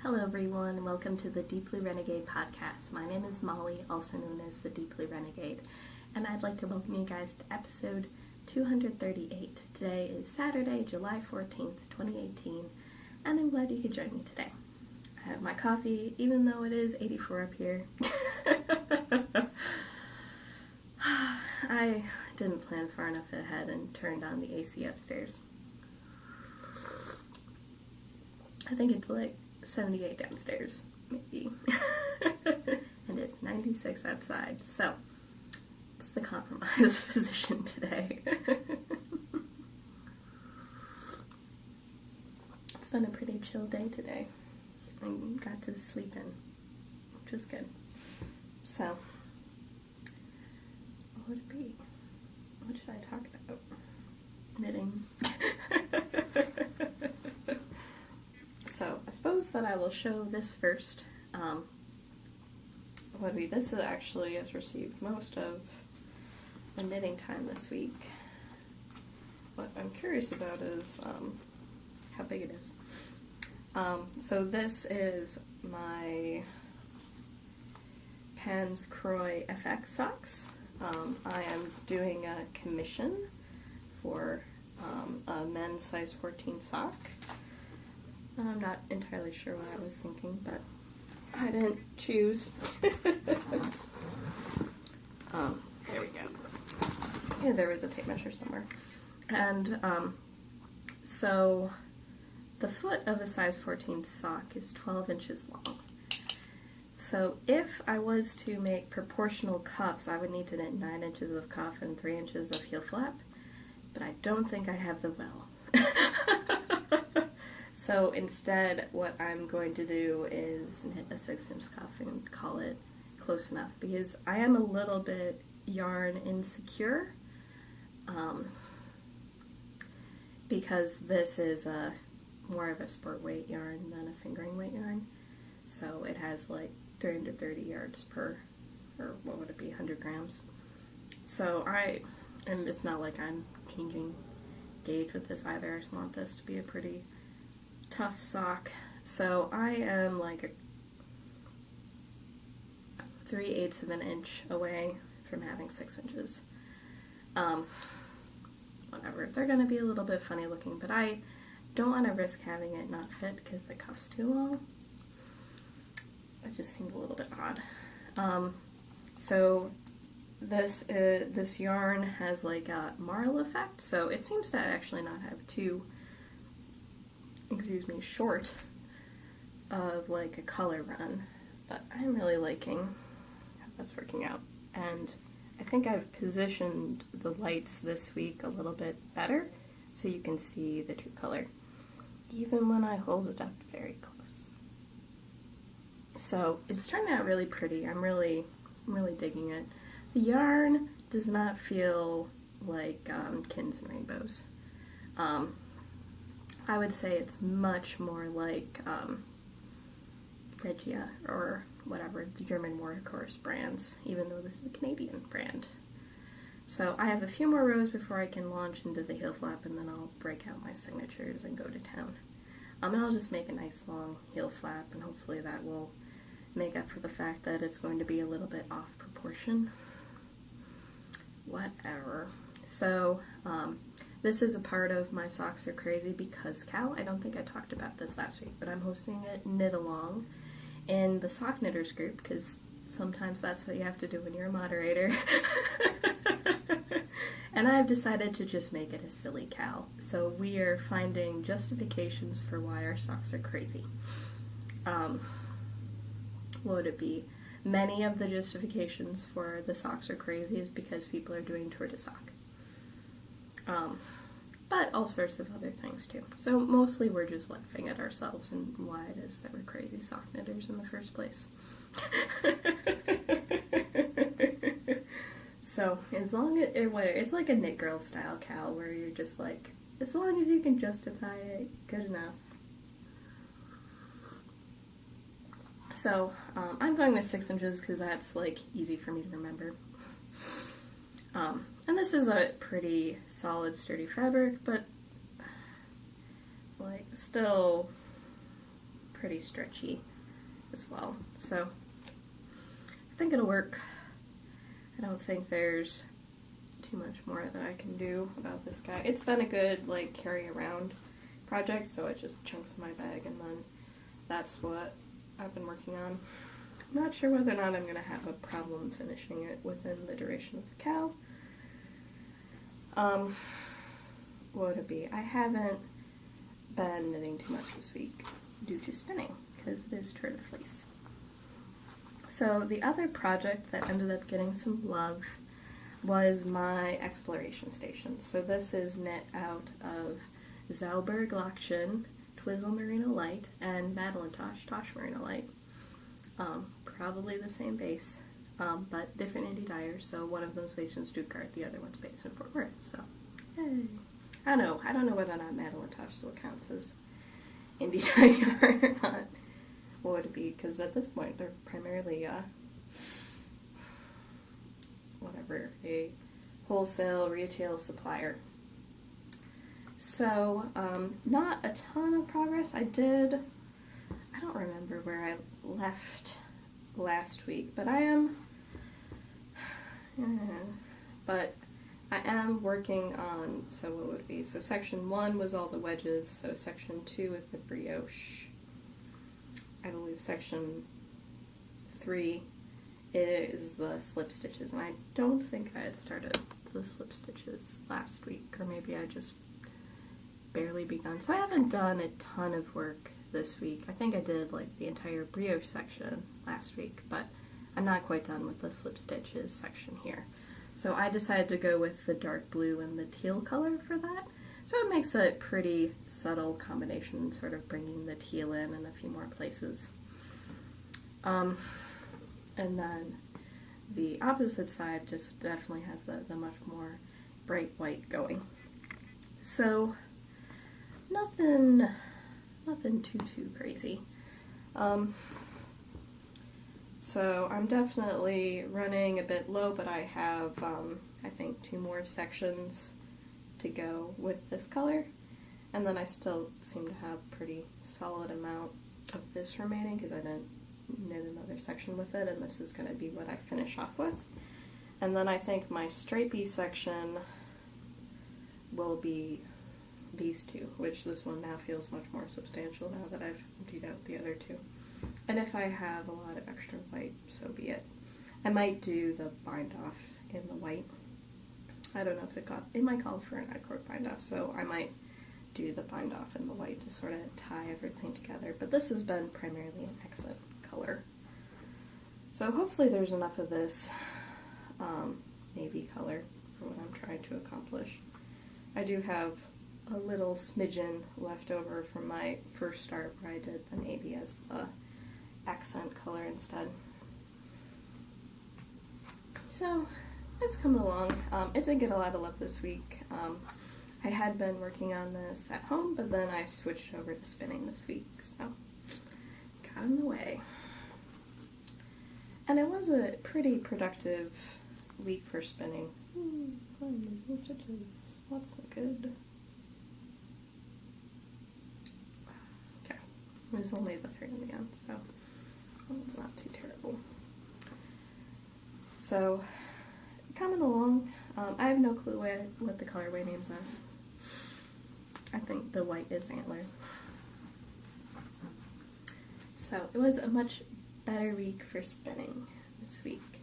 Hello everyone, and welcome to the Deeply Renegade podcast. My name is Molly, also known as the Deeply Renegade, and I'd like to welcome you guys to episode 238. Today is Saturday, July 14th, 2018, and I'm glad you could join me today. I have my coffee, even though it is 84 up here. I didn't plan far enough ahead and turned on the AC upstairs. I think it's like 78 downstairs, maybe. And it's 96 outside, so it's the compromise position today. It's been a pretty chill day today. I got to sleep in, which was good. So, what would it be? What should I talk about? Knitting. So, I suppose that I will show this first. This actually has received most of the knitting time this week. What I'm curious about is how big it is. So this is my Pan's Croix FX socks. I am doing a commission for a men's size 14 sock. I'm not entirely sure what I was thinking, but I didn't choose. There we go. Yeah, there was a tape measure somewhere. And so the foot of a size 14 sock is 12 inches long. So if I was to make proportional cuffs, I would need to knit 9 inches of cuff and 3 inches of heel flap, but I don't think I have the will. So instead, what I'm going to do is knit a 6-inch cuff and call it close enough, because I am a little bit yarn insecure, because this is more of a sport weight yarn than a fingering weight yarn, so it has like 330 yards per, or what would it be, 100 grams. So and it's not like I'm changing gauge with this either. I just want this to be a pretty tough sock. So I am like 3/8 of an inch away from having 6 inches. Whatever, they're going to be a little bit funny looking, but I don't want to risk having it not fit because the cuff's too long. It just seemed a little bit odd. So this yarn has like a marl effect, so it seems to actually not have too short of like a color run, but I'm really liking how that's working out. And I think I've positioned the lights this week a little bit better so you can see the true color, even when I hold it up very close. So it's turned out really pretty. I'm really digging it. The yarn does not feel like Kins and Rainbows. I would say it's much more like Regia or whatever, the German Workhorse brands, even though this is a Canadian brand. So I have a few more rows before I can launch into the heel flap, and then I'll break out my signatures and go to town. And I'll just make a nice long heel flap, and hopefully that will make up for the fact that it's going to be a little bit off proportion. Whatever. So, this is a part of My Socks Are Crazy Because Cal. I don't think I talked about this last week, but I'm hosting a knit along in the sock knitters group, because sometimes that's what you have to do when you're a moderator. And I've decided to just make it a silly Cal. So we are finding justifications for why our socks are crazy. What would it be? Many of the justifications for the socks are crazy is because people are doing tour de sock. But all sorts of other things too. So mostly we're just laughing at ourselves and why it is that we're crazy sock knitters in the first place. So as long as it's like a knit girl style Cal, where you're just like, as long as you can justify it, good enough. So I'm going with 6 inches because that's like easy for me to remember. And this is a pretty solid, sturdy fabric, but like still pretty stretchy as well. So I think it'll work. I don't think there's too much more that I can do about this guy. It's been a good, like, carry around project, so it just chunks in my bag, and then that's what I've been working on. I'm not sure whether or not I'm going to have a problem finishing it within the duration of the cowl. What would it be? I haven't been knitting too much this week due to spinning, because it is turtle fleece. So the other project that ended up getting some love was my exploration station. So this is knit out of Zauberg Lokshin, Twizzle Merino Light, and Madeline Tosh Merino Light. Probably the same base, but different indie dyers. So one of them's based in Stuttgart, the other one's based in Fort Worth. So, yay. I don't know whether or not Madeline Tosh still counts as indie dye yarn or not. What would it be? Because at this point they're primarily a wholesale retail supplier. So not a ton of progress. I don't remember where I left last week, but I am working on, so what would it be? So section 1 was all the wedges, so section 2 is the brioche. I believe section 3 is the slip stitches, and I don't think I had started the slip stitches last week, or maybe I just barely begun. So I haven't done a ton of work this week. I think I did like the entire brioche section last week, but I'm not quite done with the slip stitches section here. So I decided to go with the dark blue and the teal color for that. So it makes a pretty subtle combination, sort of bringing the teal in a few more places. And then the opposite side just definitely has the much more bright white going. So nothing too crazy. So I'm definitely running a bit low, but I have, I think, 2 more sections to go with this color, and then I still seem to have pretty solid amount of this remaining because I didn't knit another section with it, and this is going to be what I finish off with. And then I think my stripey section will be these 2, which this one now feels much more substantial now that I've emptied out the other 2. And if I have a lot of extra white, so be it. I might do the bind off in the white. I don't know if it might call for an I-cord bind off, so I might do the bind off in the white to sort of tie everything together. But this has been primarily an accent color. So hopefully there's enough of this navy color for what I'm trying to accomplish. I do have a little smidgen left over from my first start where I did the navy as the accent color instead. So it's coming along. It did get a lot of love this week. I had been working on this at home, but then I switched over to spinning this week, so got in the way. And it was a pretty productive week for spinning. I'm losing stitches. That's not good. Okay, it was only the 3 in the end, so it's not too terrible. So, coming along. I have no clue what the colorway names are. I think the white is antler. So, it was a much better week for spinning this week.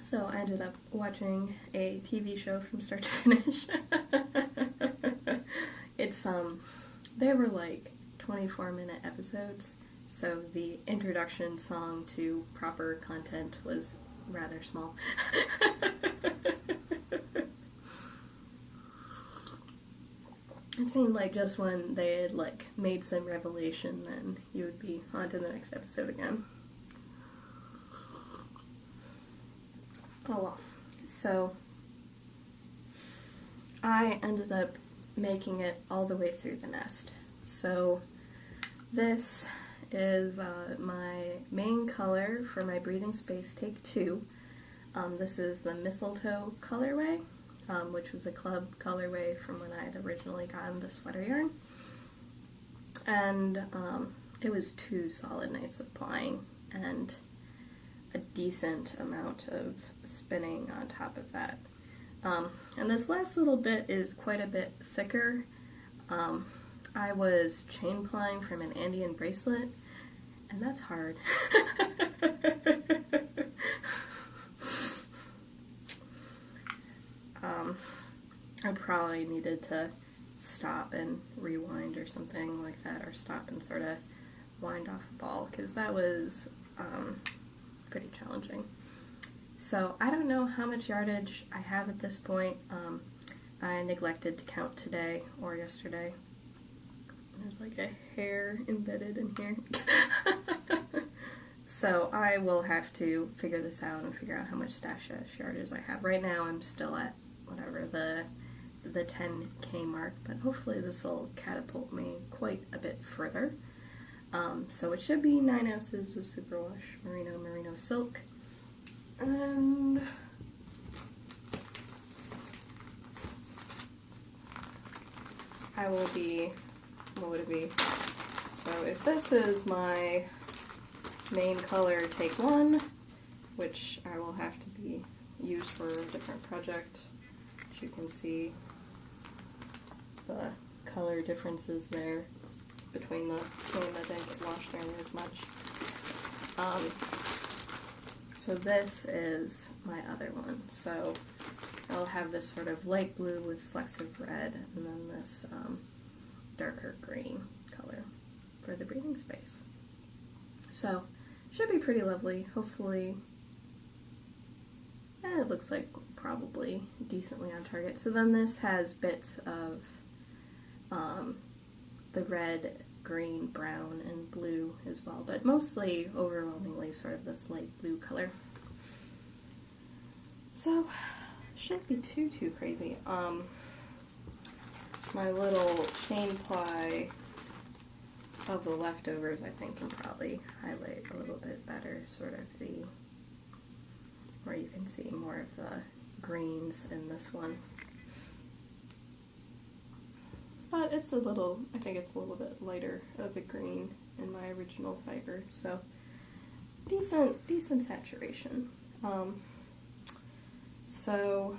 So I ended up watching a TV show from start to finish. They were like 24-minute episodes, so the introduction song to proper content was rather small. It seemed like just when they had like made some revelation, then you would be on to the next episode again. Oh well. So I ended up making it all the way through the nest. So this is my main color for my Breathing Space Take 2. This is the Mistletoe colorway. which was a club colorway from when I had originally gotten the sweater yarn. And it was 2 solid nights of plying and a decent amount of spinning on top of that. And this last little bit is quite a bit thicker. I was chain plying from an Andean bracelet, and that's hard. I probably needed to stop and rewind or something like that, or stop and sort of wind off a ball, because that was pretty challenging. So I don't know how much yardage I have at this point. I neglected to count today or yesterday. There's like a hair embedded in here. So I will have to figure this out and figure out how much stash yardage I have. Right now I'm still at whatever the 10K mark, but hopefully this will catapult me quite a bit further. So it should be 9 ounces of superwash merino silk, and I will be, what would it be? So if this is my main color, take 1, which I will have to be used for a different project, as you can see the color differences there between the skein that didn't get washed nearly as much. So this is my other one. So I'll have this sort of light blue with flecks of red, and then this darker green color for the breathing space. So should be pretty lovely. Hopefully, it looks like probably decently on target. So then this has bits of the red, green, brown, and blue as well, but mostly, overwhelmingly, sort of this light blue color. So, shouldn't be too crazy. My little chain ply of the leftovers, I think, can probably highlight a little bit better, sort of the, where you can see more of the greens in this one. But it's a little, I think it's a little bit lighter of a green in my original fiber, so decent saturation. So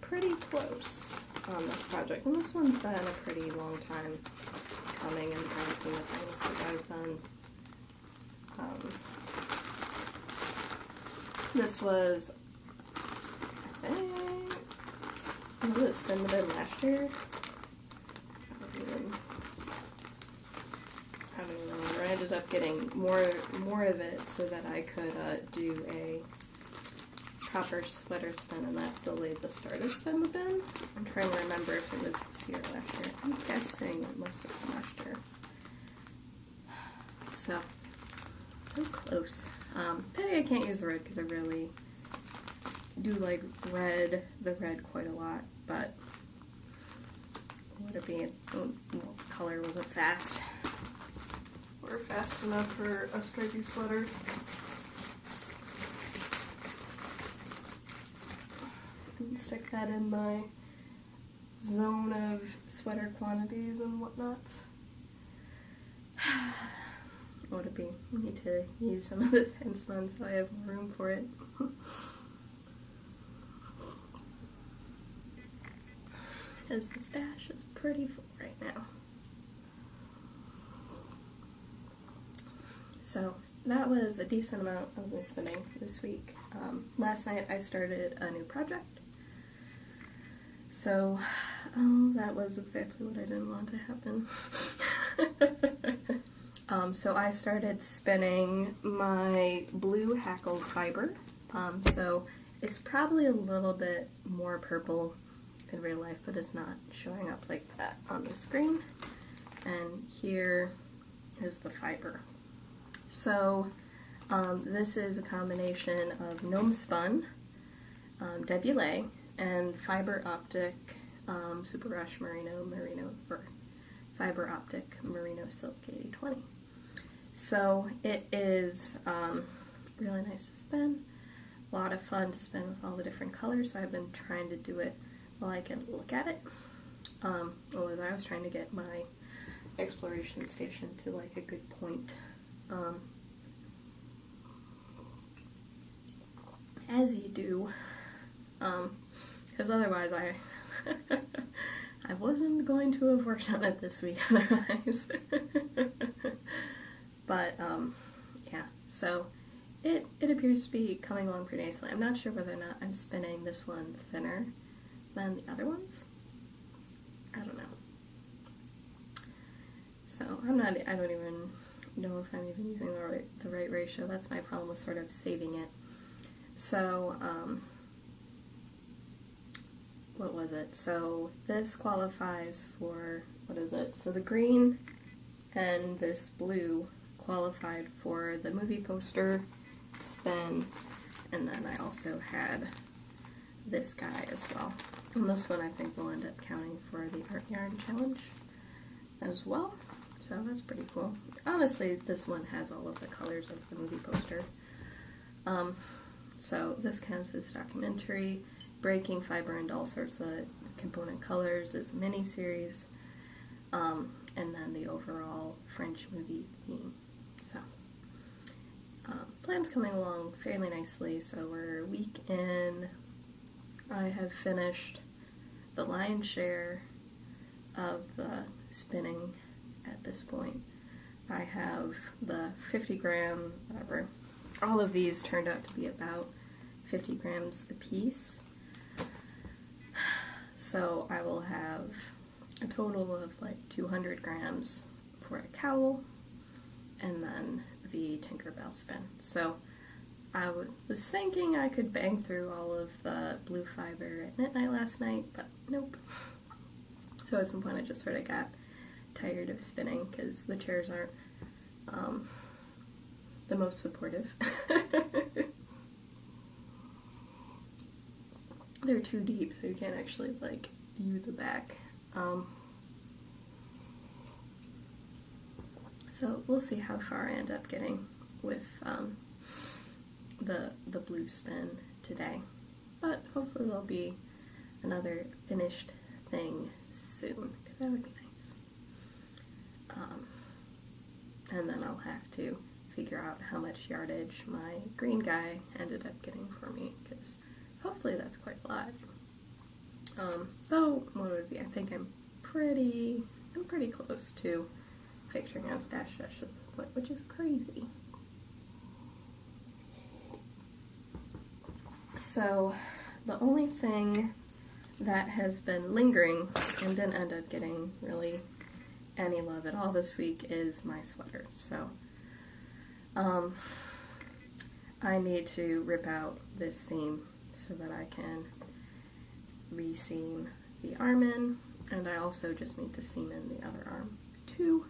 pretty close on this project, and this one's been a pretty long time coming in the grand scheme of things that I've done. This was, I think, was it spin the bin last year? I don't even remember. I ended up getting more of it so that I could do a proper sweater spin, and that delayed the start of spin the bin. I'm trying to remember if it was this year or last year. I'm guessing it must have been last year. So close. Pity I can't use the red because I really do like the red quite a lot, but would it be, well, the color wasn't fast, or fast enough for a stripy sweater. And stick that in my zone of sweater quantities and whatnot. What would it be? I need to use some of this handspun so I have more room for it. Because the stash is pretty full right now. So that was a decent amount of the spinning this week. Last night I started a new project. So that was exactly what I didn't want to happen. So I started spinning my blue hackled fiber. So it's probably a little bit more purple in real life, but it's not showing up like that on the screen. And here is the fiber. So this is a combination of gnome spun, debulé, and fiber optic super rush merino or fiber optic merino silk 8020. So it is really nice to spin. a lot of fun to spin with all the different colors, so I've been trying to do it while I can look at it. I was trying to get my exploration station to like a good point. As you do, because otherwise I I wasn't going to have worked on it this week otherwise. But yeah, so it appears to be coming along pretty nicely. I'm not sure whether or not I'm spinning this one thinner than the other ones. I don't know. So I don't even know if I'm even using the right ratio. That's my problem with sort of saving it. So, what was it? So this qualifies for, what is it? So the green and this blue qualified for the movie poster spin, and then I also had this guy as well. And this one I think will end up counting for the art yarn challenge as well. So that's pretty cool. Honestly, this one has all of the colors of the movie poster. So this counts as documentary. Breaking Fiber and all sorts of component colors is a mini-series. And then the overall French movie theme. So, plan's coming along fairly nicely. So we're a week in. I have finished the lion's share of the spinning at this point. I have the 50 gram, whatever. All of these turned out to be about 50 grams a piece. So I will have a total of like 200 grams for a cowl, and then the Tinkerbell spin. So I was thinking I could bang through all of the blue fiber at midnight last night, but nope. So at some point I just sort of got tired of spinning because the chairs aren't the most supportive. They're too deep, so you can't actually like use the back. So we'll see how far I end up getting with the blue spin today. But hopefully there'll be another finished thing soon, because that would be nice. And then I'll have to figure out how much yardage my green guy ended up getting for me, because hopefully that's quite a lot. Though, what would it be? I think I'm pretty close to figuring out stash which is crazy. So, the only thing that has been lingering and didn't end up getting really any love at all this week is my sweater. So, I need to rip out this seam so that I can re-seam the arm in, and I also just need to seam in the other arm too.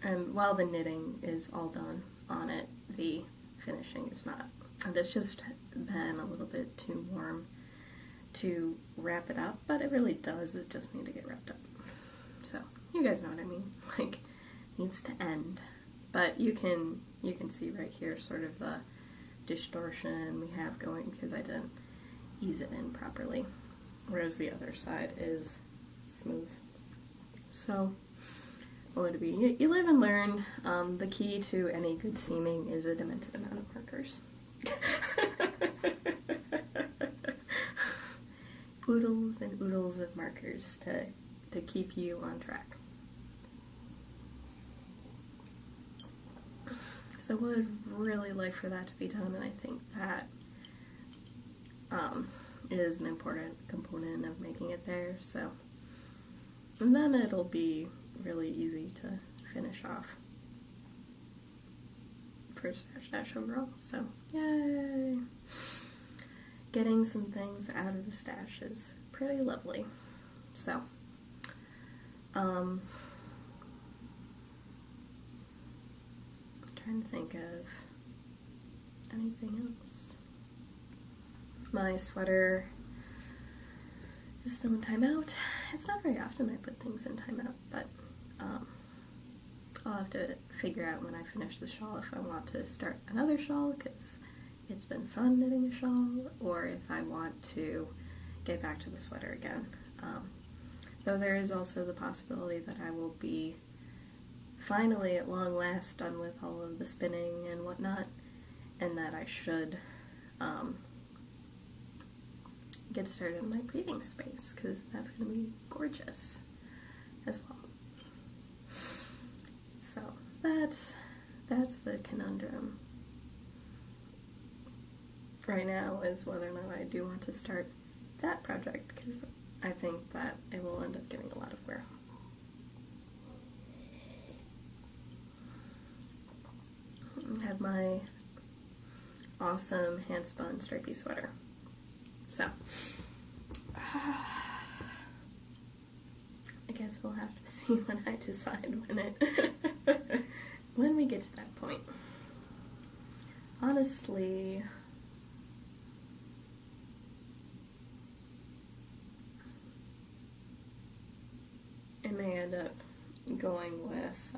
And while the knitting is all done on it, the finishing is not. And it's just been a little bit too warm to wrap it up, but it really does. It just need to get wrapped up. So, you guys know what I mean. Like, needs to end. But you can see right here sort of the distortion we have going because I didn't ease it in properly, whereas the other side is smooth. So, what would it be? You live and learn. The key to any good seaming is a demented amount of markers. Oodles and oodles of markers to keep you on track. So I would really like for that to be done, and I think that is an important component of making it there. So, and then it'll be really easy to finish off for Stash overall. So, yay! Getting some things out of the stash is pretty lovely. So, trying to think of anything else. My sweater is still in timeout. It's not very often I put things in timeout, but I'll have to figure out when I finish the shawl if I want to start another shawl, because it's been fun knitting a shawl, or if I want to get back to the sweater again. Though there is also the possibility that I will be finally at long last done with all of the spinning and whatnot, and that I should get started in my breathing space, because that's going to be gorgeous as well. So that's the conundrum right now, is whether or not I do want to start that project, because I think that it will end up getting a lot of wear. I have my awesome hand-spun stripy sweater. So, I guess we'll have to see when I decide when we get to that point. Honestly, I may end up going with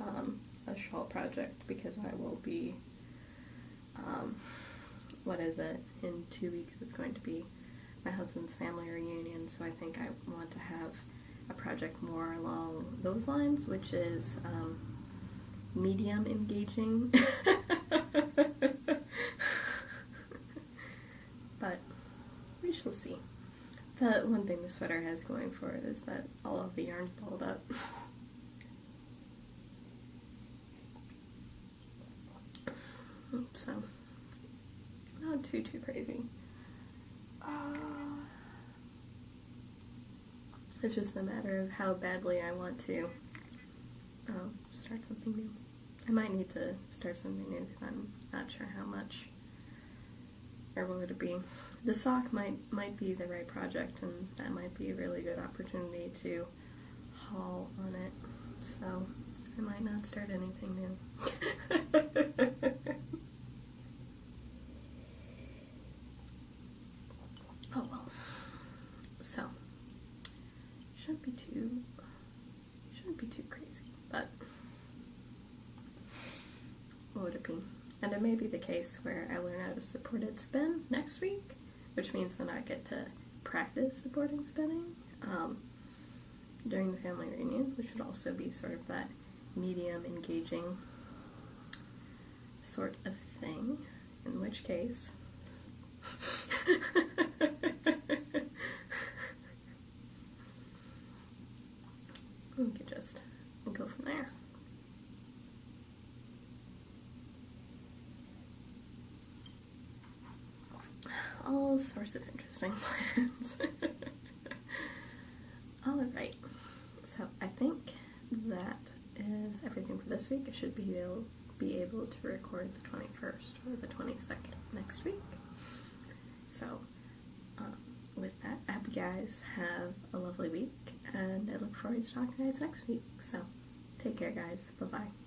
a shawl project, because I will be, in 2 weeks it's going to be my husband's family reunion, so I think I want to have a project more along those lines, which is medium engaging. But we shall see. The one thing the sweater has going for it is that all of the yarn's balled up. So, not too crazy. It's just a matter of how badly I want to start something new. I might need to start something new, because I'm not sure how much, or what would it be. The sock might be the right project, and that might be a really good opportunity to haul on it. So I might not start anything new. Oh well. So shouldn't be too crazy, but what would it be? And it may be the case where I learn how to supported spin next week, which means then I get to practice supporting spinning during the family reunion, which would also be sort of that medium engaging sort of thing, in which case we could just go from there. All sorts of interesting plans. Alright, so I think that is everything for this week. I should be able to record the 21st or the 22nd next week. So, with that, I hope you guys have a lovely week, and I look forward to talking to you guys next week. So, take care, guys. Bye-bye.